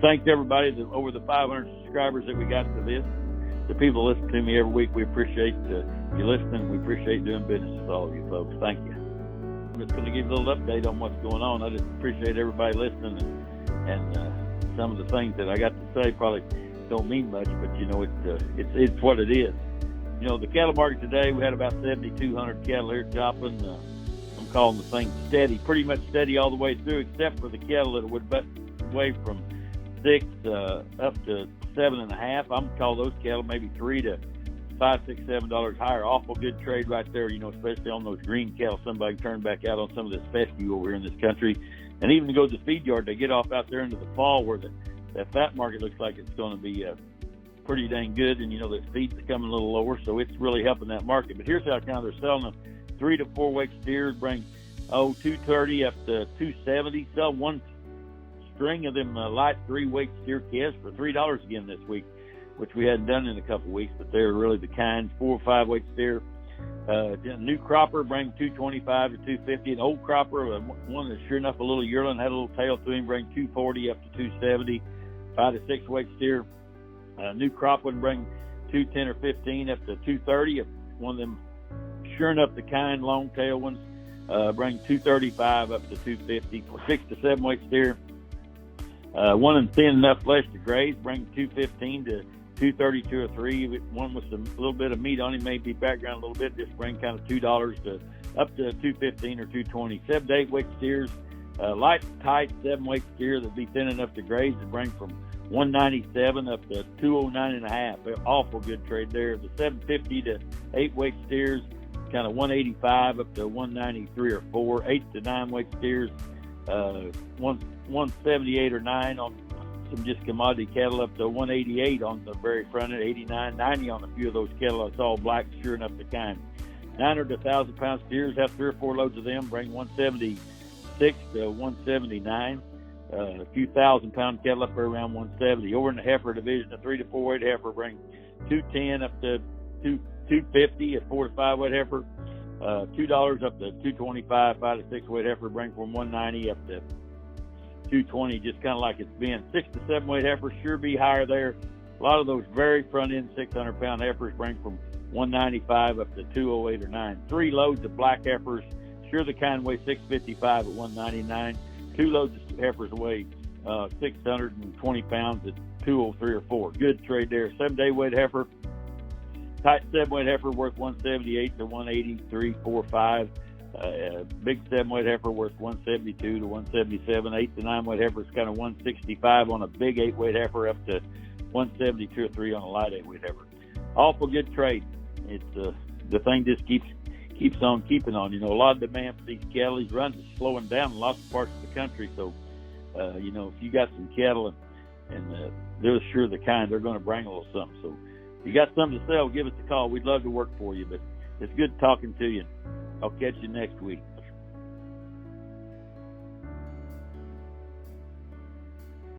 thanks everybody, over the 500 subscribers that we got to this. The people that listen to me every week, we appreciate you listening. We appreciate doing business with all of you folks. Thank you. I'm just going to give you a little update on what's going on. I just appreciate everybody listening, and some of the things that I got to say probably don't mean much, but it's what it is. The cattle market today, we had about 7,200 cattle here chopping. I'm calling the thing steady, pretty much steady all the way through, except for the cattle that would weigh from 6 up to 7.5. I'm gonna call those cattle maybe $3 to $5, $6, $7 higher. Awful good trade right there, especially on those green cattle. Somebody turned back out on some of this fescue over here in this country. And even to go to the feed yard, they get off out there into the fall where that fat market looks like it's going to be pretty dang good. And, the feed's coming a little lower, so it's really helping that market. But here's how kind of they're selling them. 3 to 4 weight steers bring, 230 up to 270. Sell one string of them light 3-weight steer calves for $3 again this week, which we hadn't done in a couple of weeks, but they're really the kind. 4 or 5 weight steer. New cropper bring 225 to 250. An old cropper, one that's sure enough a little yearling, had a little tail to him, bring 240 up to 270. 5 to 6 weight steer. New crop would bring 210 or 15 up to 230. One of them sure enough the kind long tail ones bring 235 up to 250. 6 to 7 weight steer. One of them thin enough flesh to graze bring 215 to 232 or 3. One with a little bit of meat on him, maybe background a little bit, just bring kind of $2 to up to 215 or 220. 7 to 8 weight steers, light, tight 7 weight steer that'd be thin enough to graze and bring from 197 up to 209.5. Awful good trade there. The 750 to 8 weight steers, kind of 185 up to 193 or 4. 8 to 9 weight steers, 178 or 9 on some just commodity cattle up to 188 on the very front end, 89, 90 on a few of those cattle. It's all black, sure enough the kind. 900 to 1,000 pound steers, have 3 or 4 loads of them, bring 176 to 179. A few 1,000-pound cattle up there around 170. Over in the heifer division, a 3 to 4 weight heifer bring 210 up to 250. A 4 to 5 weight heifer, $2 up to 225. 5 to 6 weight heifer bring from 190 up to 220, just kind of like it's been. 6 to 7 weight heifers sure be higher there. A lot of those very front end 600-pound heifers bring from 195 up to 208 or 9. 3 loads of black heifers, sure the kind weigh 655 at 199. 2 loads of heifers weigh 620 pounds at 203 or 4. Good trade there. 7 to 8 weight heifer, tight 7 weight heifer worth 178 to 183, 4, 5. Big 7 weight heifer worth 172 to 177. 8 to 9 weight heifer is kind of 165 on a big 8 weight heifer up to 172 or 3 on a light 8 weight heifer. Awful good trade. It's the thing just keeps on keeping on. A lot of demand for these cattle. These runs are slowing down in lots of parts of the country. So, if you got some cattle and they're sure the kind, they're going to bring a little something. So if you got something to sell, give us a call. We'd love to work for you, but it's good talking to you. I'll catch you next week.